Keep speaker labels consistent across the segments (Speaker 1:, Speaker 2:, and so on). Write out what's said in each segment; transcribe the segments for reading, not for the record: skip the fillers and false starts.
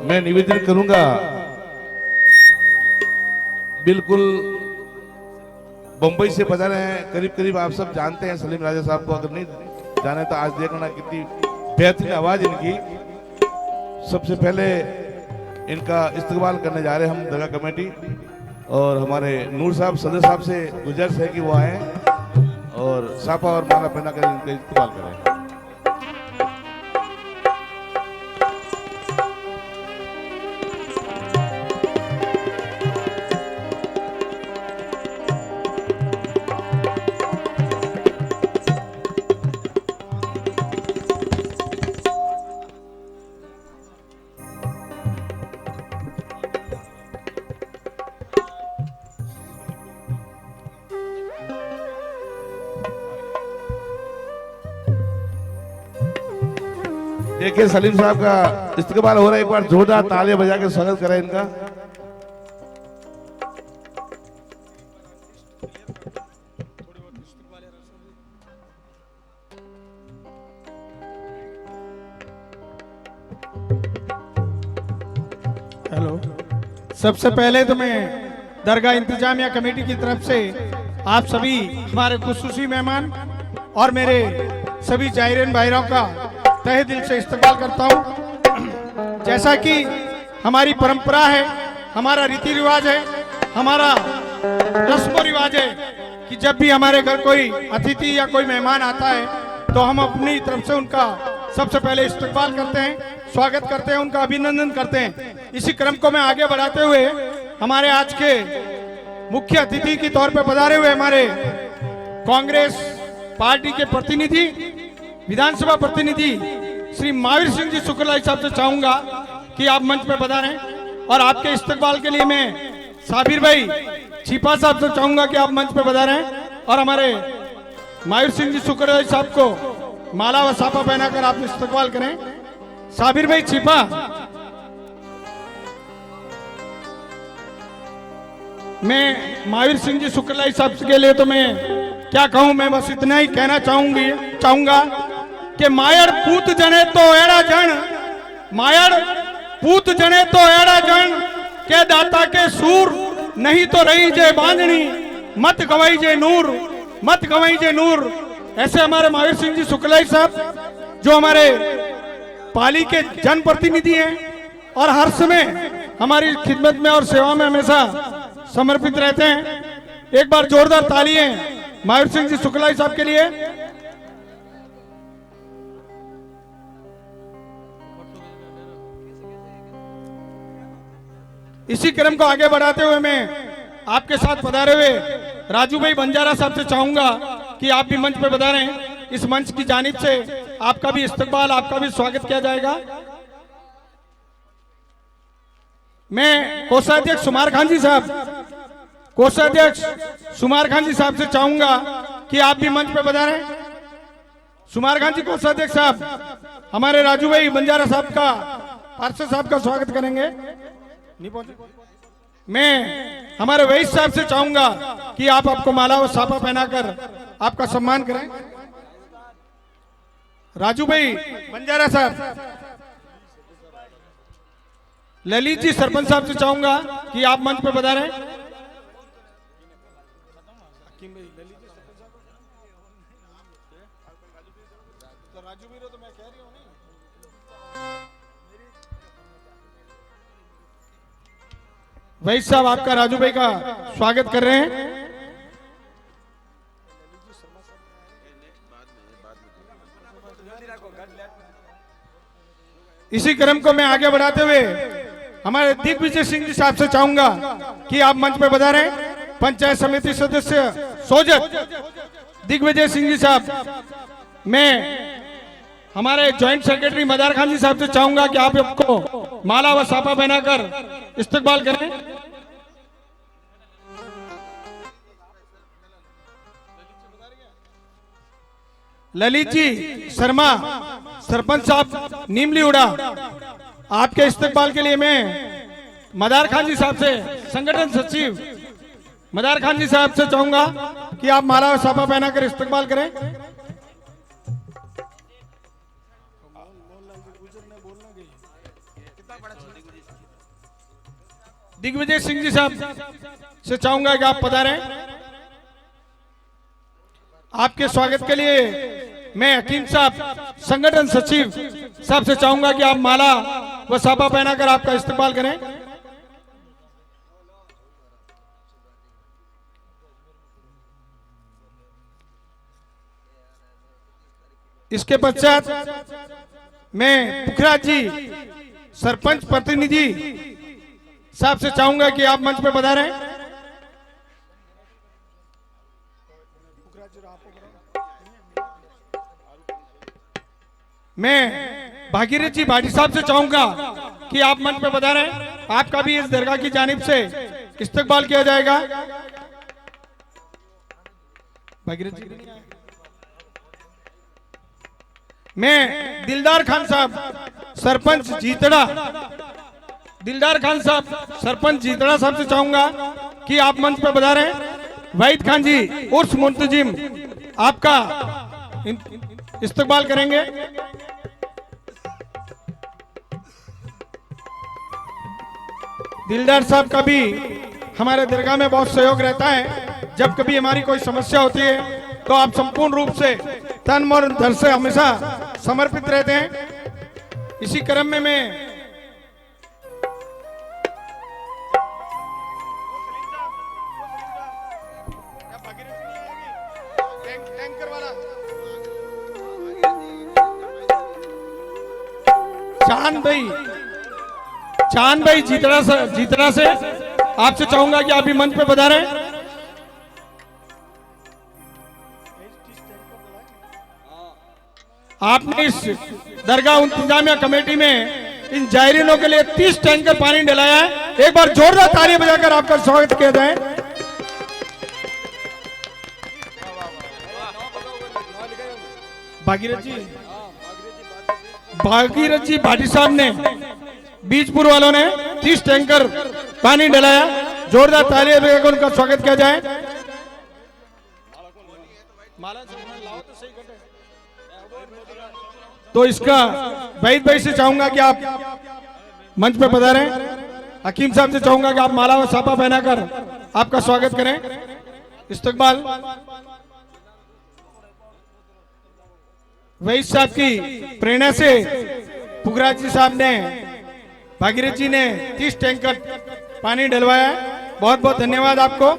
Speaker 1: मैं निवेदन करूंगा, बिल्कुल बंबई से पधारे हैं, करीब करीब आप सब जानते हैं सलीम राजा साहब को, अगर नहीं जाने तो आज देखना कितनी बेहतरीन आवाज इनकी। सबसे पहले इनका इस्तकबाल करने जा रहे हैं हम दरगाह कमेटी, और हमारे नूर साहब सदर साहब से गुजारिश है कि वो आए और साफा और माला पहना कर इनका इस्तकबाल करें। देखिए सलीम साहब का इस्तकबाल हो रहा है, एक बार जोरदार तालियां बजा के स्वागत करें इनका।
Speaker 2: हेलो, सबसे पहले तो मैं दरगाह इंतजामिया कमेटी की तरफ से आप सभी हमारे खुसूसी मेहमान और मेरे सभी जायरीन भाइयों का तहे दिल से इस्तकबाल करता हूं। जैसा कि हमारी परंपरा है, हमारा रीति रिवाज है, हमारा रस्म रिवाज है कि जब भी हमारे घर कोई अतिथि या कोई मेहमान आता है तो हम अपनी तरफ से उनका सबसे पहले इस्तकबाल करते हैं, स्वागत करते हैं, उनका अभिनंदन करते हैं। इसी क्रम को मैं आगे बढ़ाते हुए हमारे आज के मुख्य अतिथि के तौर पर पधारे हुए हमारे कांग्रेस पार्टी के प्रतिनिधि, विधानसभा प्रतिनिधि श्री महावीर सिंह जी शुक्ला साहब से चाहूंगा कि आप मंच पर पधारें, और आपके इस्तकबाल के लिए मैं साबिर भाई छिपा साहब से चाहूंगा कि आप मंच पर पधारें और हमारे महावीर सिंह जी शुक्ला साहब को माला व साफा पहनाकर आप इस्तकबाल करें। साबिर भाई छिपा, मैं महावीर सिंह जी शुक्ला साहब के लिए तो मैं क्या कहूं, मैं बस इतना ही कहना चाहूंगा कि मायर पूत जने तो एड़ा जन, मायर पूत जने तो एड़ा जन के दाता के सूर, नहीं तो रही जे बांधनी मत गवाई जे नूर, मत गवाई जे नूर। ऐसे हमारे महावीर सिंह जी शुक्ला साहब जो हमारे पाली के जनप्रतिनिधि हैं और हर समय हमारी खिदमत में और सेवा में हमेशा समर्पित रहते हैं। एक बार जोरदार तालियां महावीर सिंह जी शुक्ला साहब के लिए। इसी क्रम को आगे बढ़ाते हुए मैं आपके साथ पधारे हुए राजू भाई बंजारा साहब से चाहूंगा कि आप भी मंच पर पधारें। इस मंच की जानिब से आपका भी इस्तकबाल, आपका भी स्वागत किया जाएगा। मैं कोषाध्यक्ष सुमार खान जी साहब, कोषाध्यक्ष सुमार खान जी साहब से चाहूंगा कि आप भी मंच पर पधारें। सुमार खान जी कोषाध्यक्ष साहब हमारे राजू भाई बंजारा साहब का, पार्षद साहब का स्वागत करेंगे। नहीं पहुंचे। मैं हमारे वैश्य साहब से चाहूंगा कि आप आपको माला व साफा पहनाकर आपका सम्मान करें। राजू भाई बंजारा साहब, ललित जी सरपंच साहब से चाहूंगा कि आप मंच पर पधारें। वैश्य साहब आपका राजू भाई का स्वागत कर रहे हैं। इसी क्रम को मैं आगे बढ़ाते हुए हमारे दिग्विजय सिंह जी साहब से चाहूंगा कि आप मंच पर पधारें। पंचायत समिति सदस्य सोजत दिग्विजय सिंह जी साहब, मैं हमारे ज्वाइंट सेक्रेटरी मदार खान जी साहब से चाहूंगा कि आप आपको माला व साफा पहनाकर इस्तकबाल करें। ललित जी शर्मा सरपंच साहब नीमली उड़ा, आपके इस्तकबाल के लिए मैं मदार खान जी साहब से, संगठन सचिव मदार खान जी साहब से चाहूंगा कि आप माला और साफा पहनाकर इस्तकबाल करें। दिग्विजय सिंह जी साहब से चाहूंगा कि आप पधारें। आपके स्वागत के लिए मैं हकीम साहब संगठन सचिव साहब से चाहूंगा कि आप माला व साफा पहनाकर आपका इस्तेमाल करें। इसके पश्चात मैं पुखराज जी सरपंच प्रतिनिधि साहब से चाहूंगा कि आप मंच पे पधारें। मैं भागीरथ जी भाटी साहब से चाहूंगा कि आप मंच पे पधारें। आपका भी इस दरगाह की जानिब से इस्तकबाल किया जाएगा। भागीरथ जी मैं दिलदार खान साहब सरपंच जीतड़ा, दिलदार खान साहब सरपंच जीतड़ा साहब से चाहूंगा कि आप मंच पर पधारें। वाहिद खान जी उर्स मुंतजिम आपका इस्तकबाल करेंगे। दिलदार साहब का भी हमारे दरगाह में बहुत सहयोग रहता है। जब कभी हमारी कोई समस्या होती है तो आप संपूर्ण रूप से तन मन धन से हमेशा समर्पित रहते हैं। इसी क्रम में मैं चांद भाई जीतरा से आपसे चाहूंगा कि आप भी मंच पे पधारें। आपने इस दरगाह इंतजामिया कमेटी में इन जायरीनों के लिए 30 टैंकर पानी डलाया है। एक बार जोरदार ताली बजाकर आपका स्वागत किया जाए। भागीरथ जी भाटी साहब ने बीजपुर वालों ने 30 टैंकर पानी डलाया। जोरदार ताली बजाकर उनका स्वागत किया जाए। तो इसका वहीद भाई से चाहूंगा कि आप मंच पे पधारें। हकीम साहब से चाहूंगा कि आप माला व साफा पहनाकर आपका स्वागत करें। इस्तकबाल वहीद साहब की प्रेरणा से पुखराज जी साहब ने, भागीरथ जी ने 30 टैंकर पानी डलवाया। बहुत बहुत धन्यवाद आपको।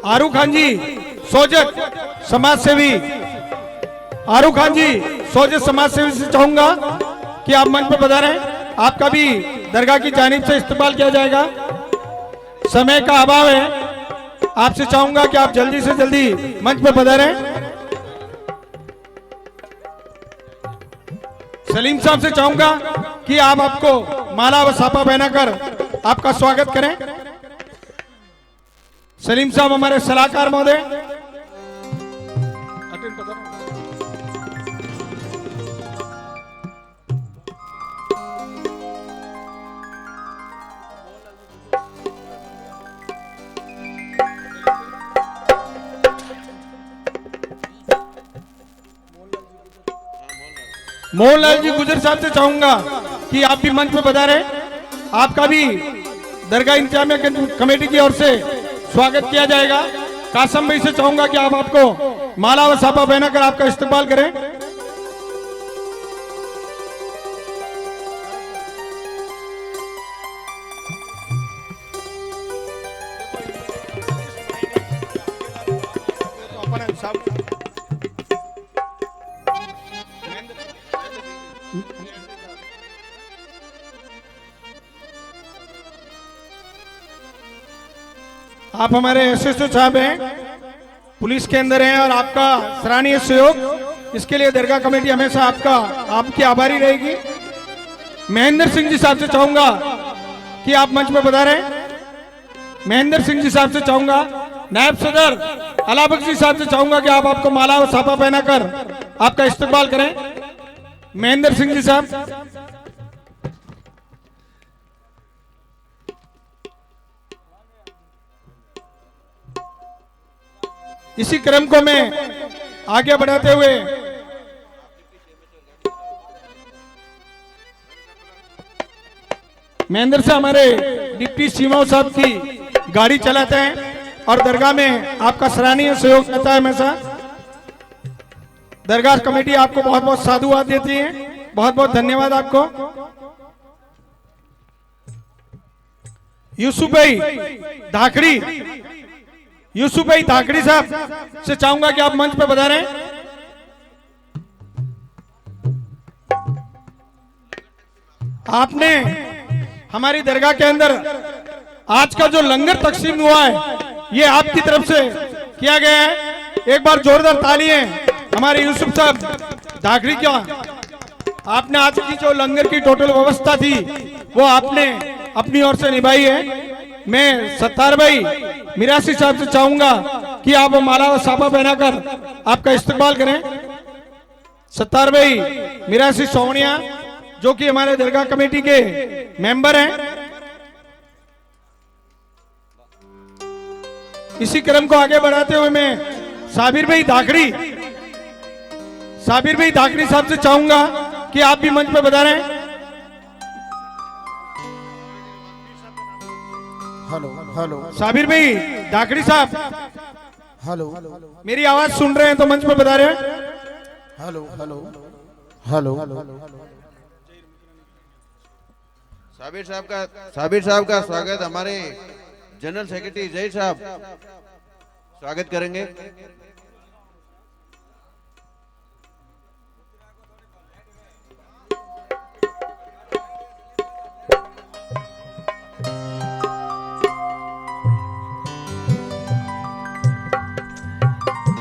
Speaker 2: आरू खान जी सोजत समाज सेवी, आरू खान जी सोजत समाज सेवी से चाहूंगा कि आप मंच पर पधारें। आपका भी दरगाह की जानिब से इस्तेमाल किया जाएगा। समय का अभाव है, आपसे चाहूंगा कि आप जल्दी से जल्दी मंच पर पधारें। सलीम साहब से चाहूंगा कि आप आपको माला व साफा पहनाकर आपका स्वागत करें। सलीम साहब हमारे सलाहकार महोदय। मोहनलाल जी गुजर साहब से चाहूंगा कि आप भी मंच पे पधारें। आपका भी दरगाह इंतजामिया कमेटी की ओर से स्वागत किया जाएगा। कासम भाई से चाहूंगा कि आप आपको माला व साफा पहनाकर आपका इस्तेमाल करें। आप हमारे एसएसओ साहब हैं, पुलिस के अंदर हैं और आपका सराहनीय सहयोग, इसके लिए दरगाह कमेटी हमेशा आपकी आभारी रहेगी। महेंद्र सिंह जी साहब से चाहूंगा कि आप मंच पर पधारें। महेंद्र सिंह जी साहब से चाहूंगा। नायब सदर अलाबख्शी साहब से चाहूंगा कि आप आपको माला और साफा पहनाकर आपका इस्तकबाल करें। महेंद्र सिंह जी साहब। इसी क्रम को मैं आगे बढ़ाते हुए महेंद्र से हमारे डिप्टी सीमा साहब की गाड़ी चलाते हैं और दरगाह में आपका सराहनीय सहयोग रहता है हमेशा। दरगाह कमेटी आपको बहुत बहुत साधुवाद देती है, बहुत बहुत धन्यवाद आपको। यूसुफ भाई धाकड़ी, यूसुफ भाई धाकड़ी साहब से चाहूंगा कि आप मंच पर पधारें। आपने हमारी दरगाह के अंदर आज का जो लंगर तकसीम हुआ है ये आपकी तरफ से किया गया है। एक बार जोरदार तालियां हमारे यूसुफ साहब धाकड़ी का। आपने आज की जो लंगर की टोटल व्यवस्था थी वो आपने अपनी ओर से निभाई है। मैं सत्तार भाई मिरासी साहब से चाहूंगा कि आप माला व साफा पहनाकर आपका इस्तकबाल करें। सत्तार भाई मिरासी सोवनिया जो कि हमारे दरगाह कमेटी के मेंबर हैं। इसी क्रम को आगे बढ़ाते हुए मैं साबिर भाई धाकड़ी साहब से चाहूंगा कि आप भी मंच पर बता रहे हैं।
Speaker 3: हेलो
Speaker 2: साबिर भाई धाकड़ी साहब
Speaker 3: हेलो
Speaker 2: मेरी आवाज सुन रहे हैं तो मंच पर बता रहे हैं।
Speaker 3: हेलो हेलो हेलो
Speaker 4: साबिर साहब का स्वागत हमारे जनरल सेक्रेटरी जय साहब स्वागत करेंगे।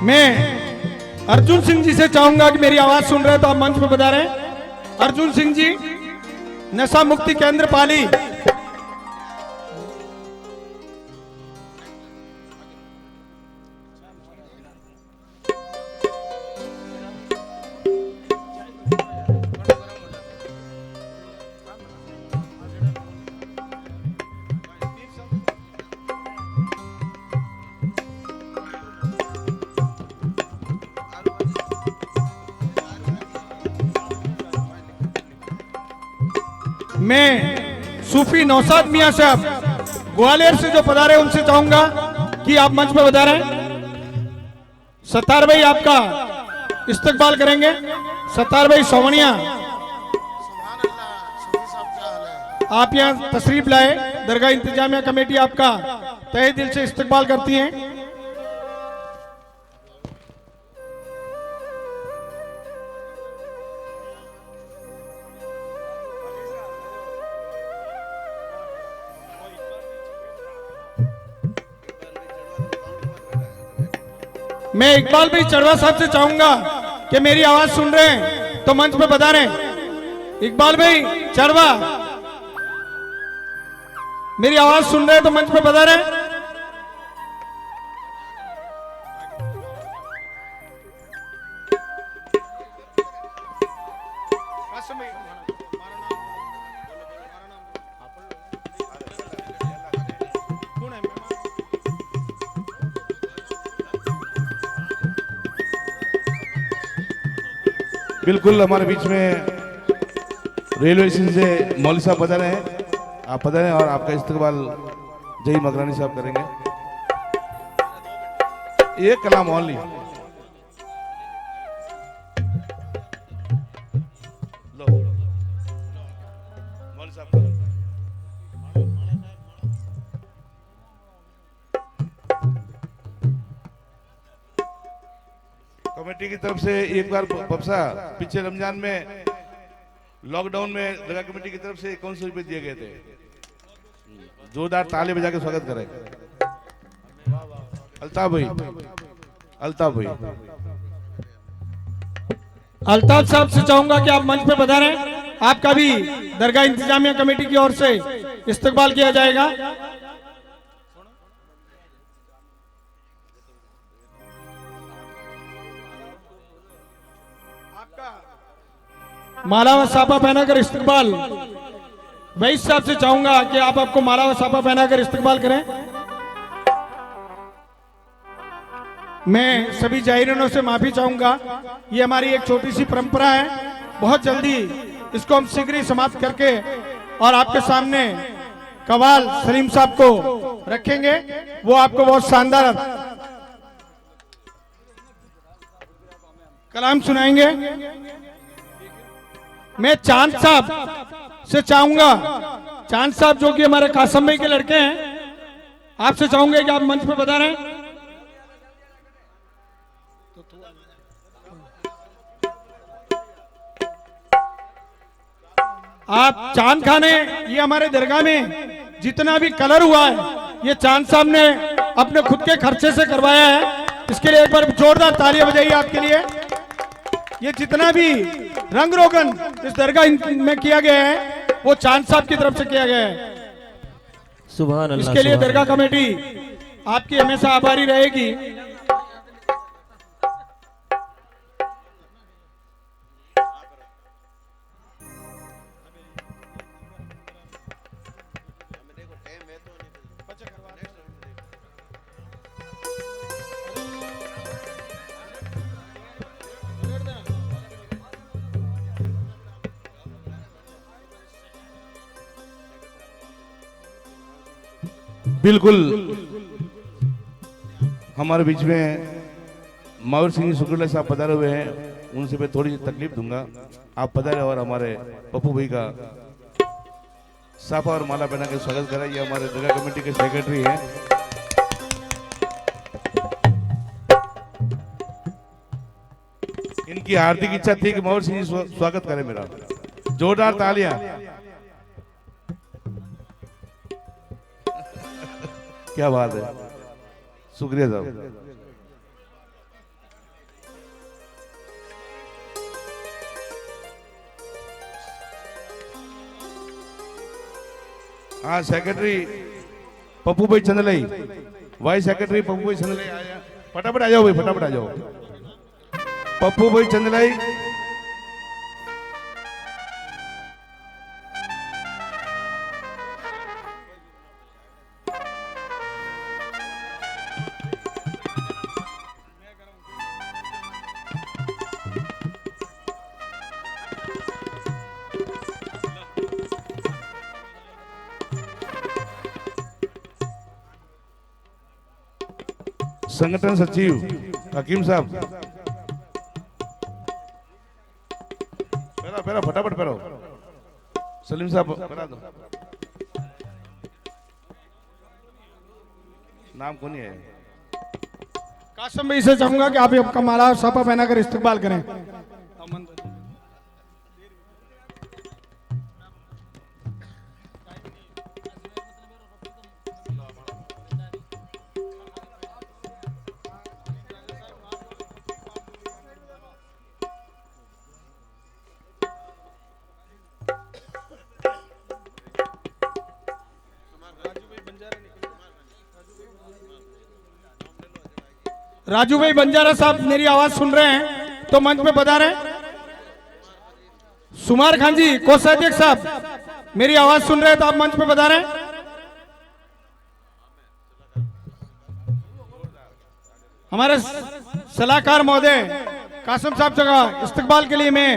Speaker 2: मैं अर्जुन सिंह जी से चाहूंगा कि मेरी आवाज सुन रहे हैं तो आप मंच पर बता रहे हैं। अर्जुन सिंह जी नशा मुक्ति केंद्र पाली। मैं सूफी नौसाद मियां साहब ग्वालियर से जो पधारे उनसे चाहूंगा कि आप मंच पर बता रहे हैं। सत्तार भाई आपका इस्तकबाल करेंगे। सत्तार भाई सोवनिया आप यहां तशरीफ लाए। दरगाह इंतजामिया कमेटी आपका तहे दिल से इस्तकबाल करती है। मैं इकबाल भाई चढ़वा साहब से चाहूंगा कि मेरी आवाज सुन रहे हैं तो मंच पे बता रहे हैं। इकबाल भाई चढ़वा मेरी आवाज सुन रहे हैं तो मंच पे बता रहे हैं।
Speaker 1: बिल्कुल हमारे बीच में रेलवे स्टेशन से मौली साहब पधारे हैं। आप पधारें और आपका इस्तकबाल जय मगरानी साहब करेंगे। ये कलाम ओनली। लो मौली साहब कमेटी की तरफ से एक बार बक्सा पिछले रमजान में लॉकडाउन में दरगाह कमेटी की तरफ से 100 रुपए दिए गए थे। जोरदार ताली बजा के स्वागत करें। अल्ताफ भाई
Speaker 2: अल्ताफ साहब से चाहूंगा कि आप मंच पे बता रहे हैं। आपका भी दरगाह इंतजामिया कमेटी की ओर से इस्तकबाल किया जाएगा। माला व साफा पहनाकर इस्तकबाल वैस साहब से चाहूंगा कि आप आपको माला व साफा पहनाकर इस्तकबाल करें। मैं सभी जायरीनों से माफी चाहूंगा। ये हमारी एक छोटी सी परंपरा है, बहुत जल्दी इसको हम शीघ्र ही समाप्त करके और आपके सामने कवाल सलीम साहब को रखेंगे, वो आपको बहुत शानदार कलाम सुनाएंगे। मैं चांद साहब से चाहूंगा, चांद साहब जो कि हमारे कासम भाई के लड़के हैं, आपसे चाहूंगे कि आप मंच पे बता रहे हैं। आप चांद खाने, ये हमारे दरगाह में जितना भी कलर हुआ है ये चांद साहब ने अपने खुद के खर्चे से करवाया है। इसके लिए एक बार जोरदार तालियां बजाइए आपके लिए। ये जितना भी रंग रोगन इस दरगाह में किया गया है वो चांद साहब की तरफ से किया गया है।
Speaker 5: सुभान अल्लाह।
Speaker 2: इसके लिए दरगाह कमेटी आपकी हमेशा आभारी रहेगी।
Speaker 1: बिल्कुल हमारे बीच में मावर सिंह शुक्ला साहब पधारे हुए हैं, उनसे मैं थोड़ी सी तकलीफ दूंगा। आप पधारे और हमारे पप्पू भाई का साफा और माला पहना के स्वागत करें। ये हमारे दरगाह कमेटी के सेक्रेटरी हैं। इनकी हार्दिक इच्छा थी कि मावर सिंह स्वागत करें मेरा। जोरदार तालियां। क्या बात है, शुक्रिया साहब। हाँ, सेक्रेटरी पप्पू भाई चंदलई, वाइस सेक्रेटरी पप्पू भाई चंदलई आया। फटाफट आ जाओ भाई, फटाफट आ जाओ। पप्पू भाई चंदलई, संगठन सचिव हकीम साहब, पहला पहला फटाफट पहलो। सलीम साहब बता दो, नाम कौन है?
Speaker 2: कासम भाई से चाहूंगा कि आप आपका माला और साफा पहनाकर इस्तकबाल करें। राजू भाई बंजारा साहब मेरी आवाज सुन रहे हैं तो मंच में बता रहे हैं। सुमार खान जी कोषाध्यक्ष साहब मेरी आवाज सुन रहे हैं तो आप मंच पे बता रहे हैं। हमारे सलाहकार महोदय कासम साहब जगह इस्तकबाल के लिए मैं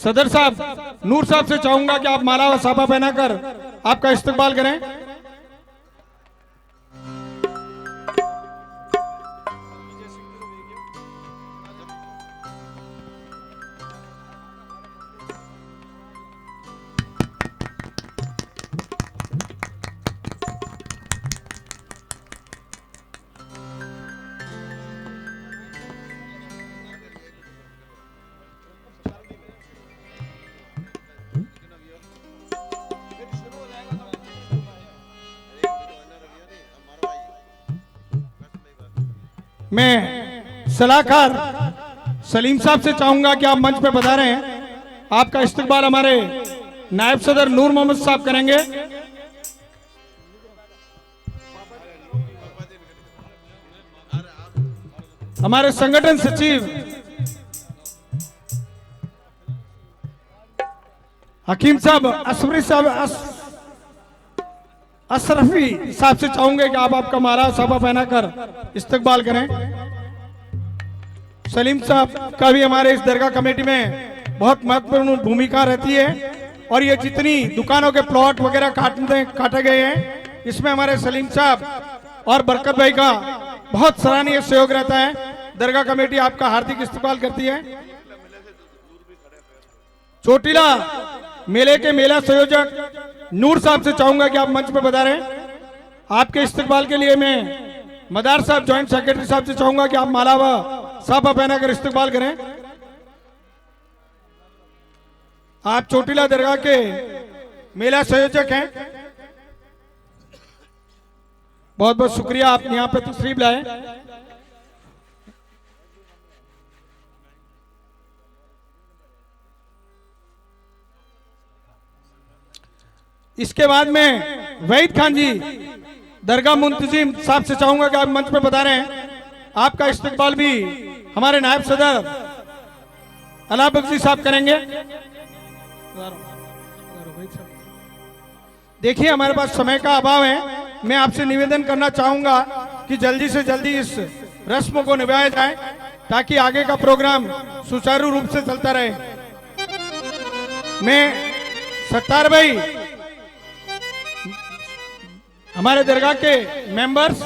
Speaker 2: सदर साहब नूर साहब से चाहूंगा कि आप माला व साफा पहनाकर आपका इस्तकबाल करें। मैं सलाहकार सलीम साहब से चाहूंगा कि आप मंच पे बता रहे हैं। आपका इस्तकबाल हमारे नायब सदर नूर मोहम्मद साहब करेंगे। हमारे संगठन सचिव हकीम साहब असफरी साहब अशरफी साहब से चाहूंगे कि आप आपका माला साफा पहनाकर इस्तकबाल करें। सलीम साहब का भी हमारे इस दरगाह कमेटी में बहुत महत्वपूर्ण भूमिका रहती है। और ये जितनी दुकानों के प्लॉट वगैरह काटे गए हैं, इसमें हमारे सलीम साहब और बरकत भाई का बहुत सराहनीय सहयोग रहता है। दरगाह कमेटी आपका हार्दिक इस्तकबाल करती है। चोटिला मेले के मेला संयोजक नूर साहब से चाहूंगा कि आप मंच पर पधारें। आपके इस्तकबाल के लिए मैं मदार साहब ज्वाइंट सेक्रेटरी साहब से चाहूंगा कि आप माला व साफा पहनाकर इस्तकबाल करें। आप चोटिला दरगाह के मेला संयोजक हैं, बहुत बहुत शुक्रिया आप यहाँ पे तशरीफ लाए। इसके बाद में वहीद खान जी दरगाह मुंतजिम साहब से चाहूंगा कि आप मंच पे बता रहे हैं। आपका इस्तकबाल भी हमारे नायब सदर अला बख्शी साहब करेंगे। देखिए हमारे पास समय का अभाव है, मैं आपसे निवेदन करना चाहूंगा कि जल्दी से जल्दी इस रस्म को निभाया जाए ताकि आगे का प्रोग्राम सुचारू रूप से चलता रहे। मैं सत्तार भाई हमारे दरगाह के मेंबर्स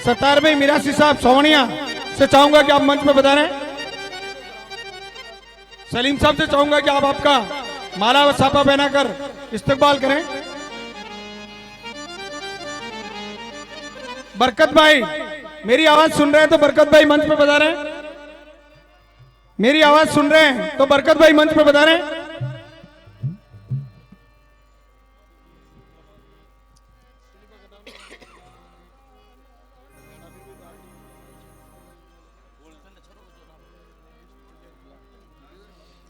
Speaker 2: सत्तार भाई मिरासी साहब सोनिया से चाहूंगा कि आप मंच पर बता रहे। सलीम साहब से चाहूंगा कि आप आपका माला व साफा पहनाकर इस्तकबाल करें। बरकत भाई मेरी आवाज सुन रहे हैं तो बरकत भाई मंच पे बता रहे हैं। मेरी आवाज सुन रहे हैं तो बरकत भाई मंच पे बता रहे हैं।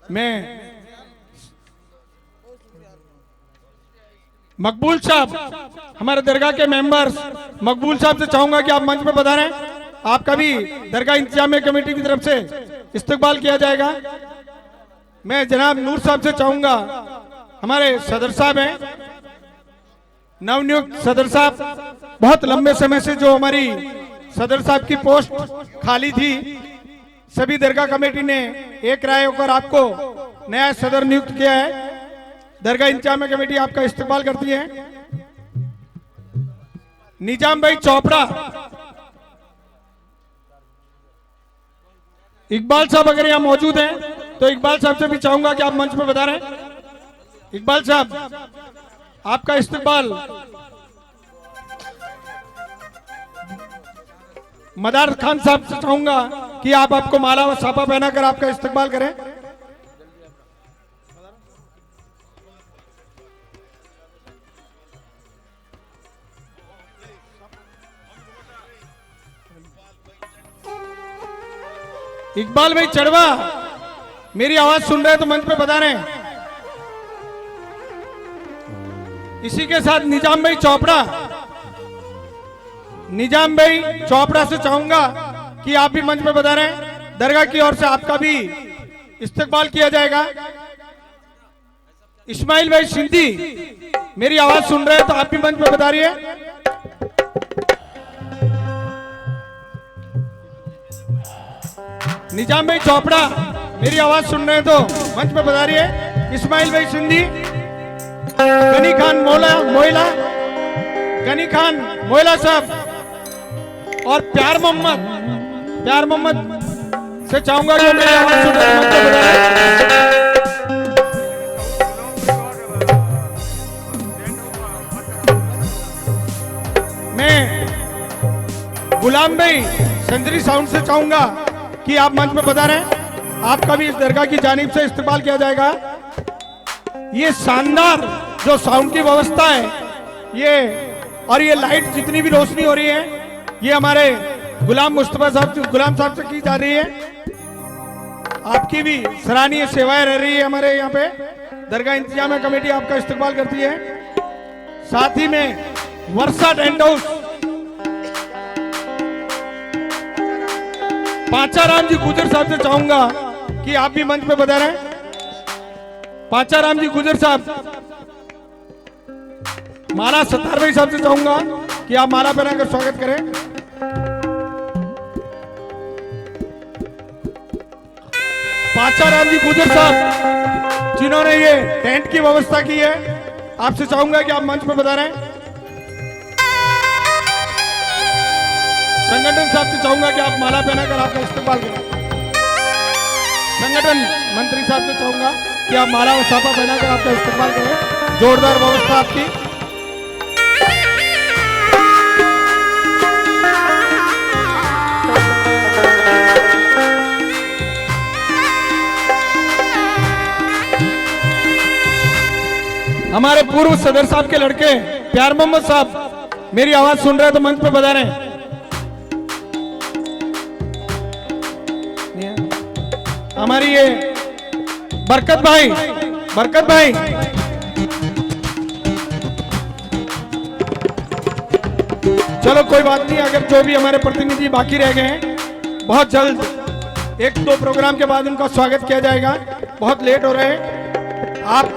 Speaker 2: मैं मकबूल साहब हमारे दरगाह के मेंबर्स मकबूल साहब से चाहूंगा कि आप मंच पर पधारें। आपका भी दरगाह इंतजामिया कमेटी की तरफ से इस्तकबाल किया जाएगा। मैं जनाब नूर साहब से चाहूंगा, हमारे सदर साहब हैं नवनियुक्त सदर साहब, बहुत लंबे समय से जो हमारी सदर साहब की पोस्ट खाली थी, सभी दरगाह कमेटी ने एक राय होकर आपको नया सदर नियुक्त किया है। दरगाह इंतजामिया कमेटी आपका इस्तकबाल करती है। निजाम भाई चोपड़ा, इकबाल साहब अगर यहाँ मौजूद हैं तो इकबाल साहब से भी चाहूंगा कि आप मंच पर बता रहे हैं। इकबाल साहब आपका इस्तकबाल। मदार खान साहब से चाहूंगा कि आप आपको माला व साफा पहनाकर आपका इस्तकबाल करें। इकबाल भाई चढ़वा मेरी आवाज सुन रहे हैं तो मंच पे बता रहे हैं। इसी के साथ निजाम भाई चोपड़ा, निजाम भाई चोपड़ा से चाहूंगा कि आप भी मंच पे बता रहे हैं। दरगाह की ओर से आपका भी इस्तकबाल किया जाएगा। इस्माइल भाई सिंधी मेरी आवाज सुन रहे हैं तो आप भी मंच पे बता रही है। निजाम भाई चोपड़ा मेरी आवाज सुन रहे हैं तो मंच पे बता रही है। इस्माइल भाई सिंधी, गनी खान मोइला, गनी खान मोइला साहब और प्यार मोहम्मद से चाहूंगा कि मेरी आवाज सुन रहे हैं मंच पे बता रहे हैं। मैं गुलाम भाई संजरी साउंड से चाहूंगा कि आप मंच पर बता रहे हैं। आपका भी इस दरगाह की जानिब से इस्तेमाल किया जाएगा। ये शानदार जो साउंड की व्यवस्था है ये और ये लाइट जितनी भी रोशनी हो रही है ये हमारे गुलाम साहब से की जा रही है। आपकी भी सराहनीय सेवाएं रह रही है हमारे यहाँ पे। दरगाह इंतजामिया कमेटी आपका इस्तेमाल करती है। साथ ही में वर्षा टेंट हाउस पाचाराम जी गुजर साहब से चाहूंगा कि आप भी मंच पे बता रहे हैं। पाचाराम जी गुजर साहब, माला सत्तार भाई साहब से चाहूंगा कि आप माला पहनाकर स्वागत करें। बादशाह राम जी गुजर साहब जिन्होंने ये टेंट की व्यवस्था की है, आपसे चाहूंगा कि आप मंच पर बता रहे हैं। संगठन साहब से चाहूंगा कि आप माला पहनाकर आपका इस्तेमाल करें। संगठन मंत्री साहब से चाहूंगा कि आप माला और साफा पहनाकर आपका इस्तेमाल करें। जोरदार व्यवस्था आपकी। हमारे पूर्व सदर साहब के लड़के प्यार मोहम्मद साहब मेरी आवाज सुन रहे हैं तो मंच पे बता रहे हैं। हमारी ये बरकत भाई चलो कोई बात नहीं, अगर जो भी हमारे प्रतिनिधि बाकी रह गए हैं बहुत जल्द 1-2 प्रोग्राम के बाद उनका स्वागत किया जाएगा। बहुत लेट हो रहे हैं आप।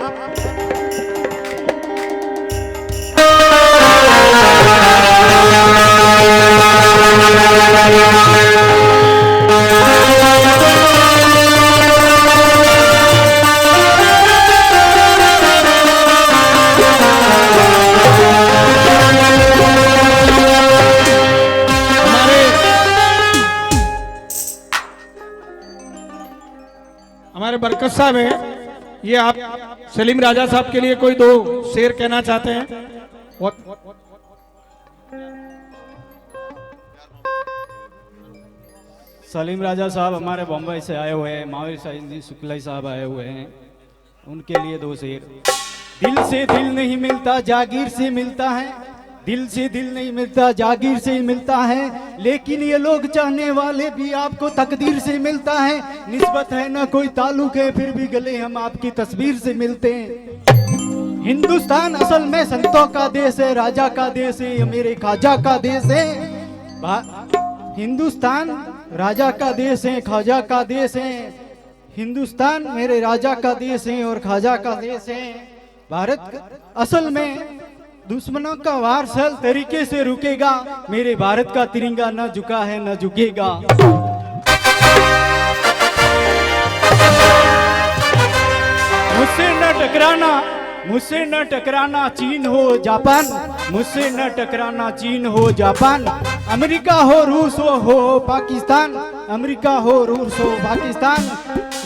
Speaker 2: हमारे बरकत साहब हैं, ये आप सलीम राजा साहब के लिए कोई 2 शेर कहना चाहते हैं?
Speaker 6: सलीम राजा साहब हमारे बम्बई से आए हुए हैं, महावीर जी शुक्ला साहब आए हुए हैं, उनके लिए 2 शेर। दिल से दिल नहीं मिलता जागीर से मिलता है, दिल से दिल नहीं मिलता जागीर से मिलता है, लेकिन ये लोग चाहने वाले भी आपको तकदीर से मिलता है। निस्बत है ना कोई ताल्लुक है, फिर भी गले हम आपकी तस्वीर से मिलते हैं। हिंदुस्तान असल में संतों का देश है, राजा का देश है, ये मेरे ख्वाजा का देश है। हिंदुस्तान राजा का देश है, ख्वाजा का देश है। हिंदुस्तान मेरे राजा का देश है और ख्वाजा का देश है। भारत असल में दुश्मनों का वार सल तरीके से रुकेगा, मेरे भारत का तिरंगा न झुका है न झुकेगा। मुझसे न टकराना चीन हो जापान, मुझसे न टकराना चीन हो जापान। अमेरिका हो रूस हो पाकिस्तान, अमेरिका हो रूस हो पाकिस्तान।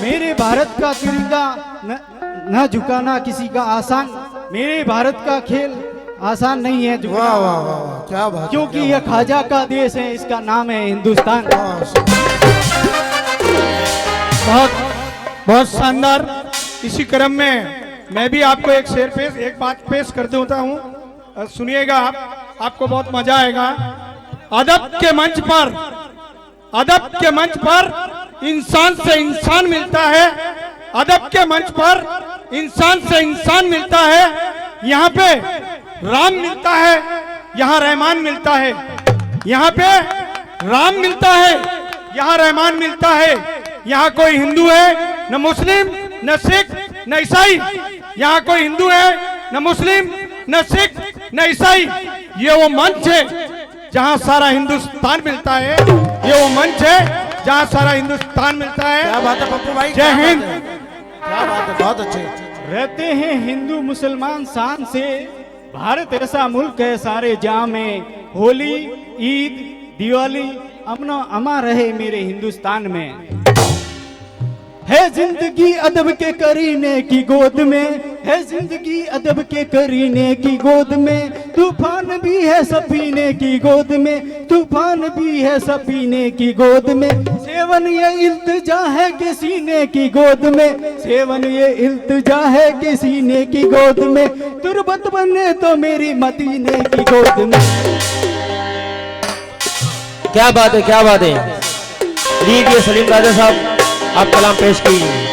Speaker 6: मेरे भारत का तिरंगा न झुकाना किसी का आसान, मेरे भारत का खेल आसान नहीं है झुकाना।
Speaker 3: वाह वाह वाह वाह, क्या बात है,
Speaker 6: क्योंकि
Speaker 3: क्या
Speaker 6: यह ख्वाजा का देश है, इसका नाम है हिंदुस्तान।
Speaker 2: बहुत शानदार। इसी क्रम में मैं भी आपको एक बात पेश कर देता हूँ, सुनिएगा आपको बहुत मजा आएगा। अदब के मंच पर इंसान से इंसान मिलता है, अदब के मंच पर इंसान से इंसान मिलता है। यहाँ पे राम मिलता है, यहाँ रहमान मिलता है। यहाँ पे राम मिलता है, यहाँ रहमान मिलता है। यहाँ कोई हिंदू है न मुस्लिम न सिख न ईसाई, यहाँ कोई हिंदू है न मुस्लिम न सिख न ईसाई। ये वो मंच है जहाँ सारा हिंदुस्तान मिलता है, ये वो मंच है जहाँ सारा हिंदुस्तान मिलता है।
Speaker 3: क्या बात है पप्पू भाई,
Speaker 2: जय हिंद।
Speaker 3: क्या बात है, बहुत अच्छे।
Speaker 6: रहते हैं हिंदू मुसलमान शान से, भारत ऐसा मुल्क है सारे जहां में। होली ईद दिवाली अमनो अमा रहे मेरे हिंदुस्तान में। है जिंदगी अदब के करीने की गोद में, है जिंदगी अदब के करीने की गोद में। तूफान भी है सफीने की गोद में, तूफान भी है सफीने की गोद में। सेवन ये इल्तिजा है कि सीने की गोद में, सेवन ये इल्तिजा है कि सीने की गोद में। तुरबत बने तो मेरी मदीने की गोद में।
Speaker 5: क्या बात है, क्या बात है। लीजिए सलीम राजा साहब, आप कलाम पेश कीजिए।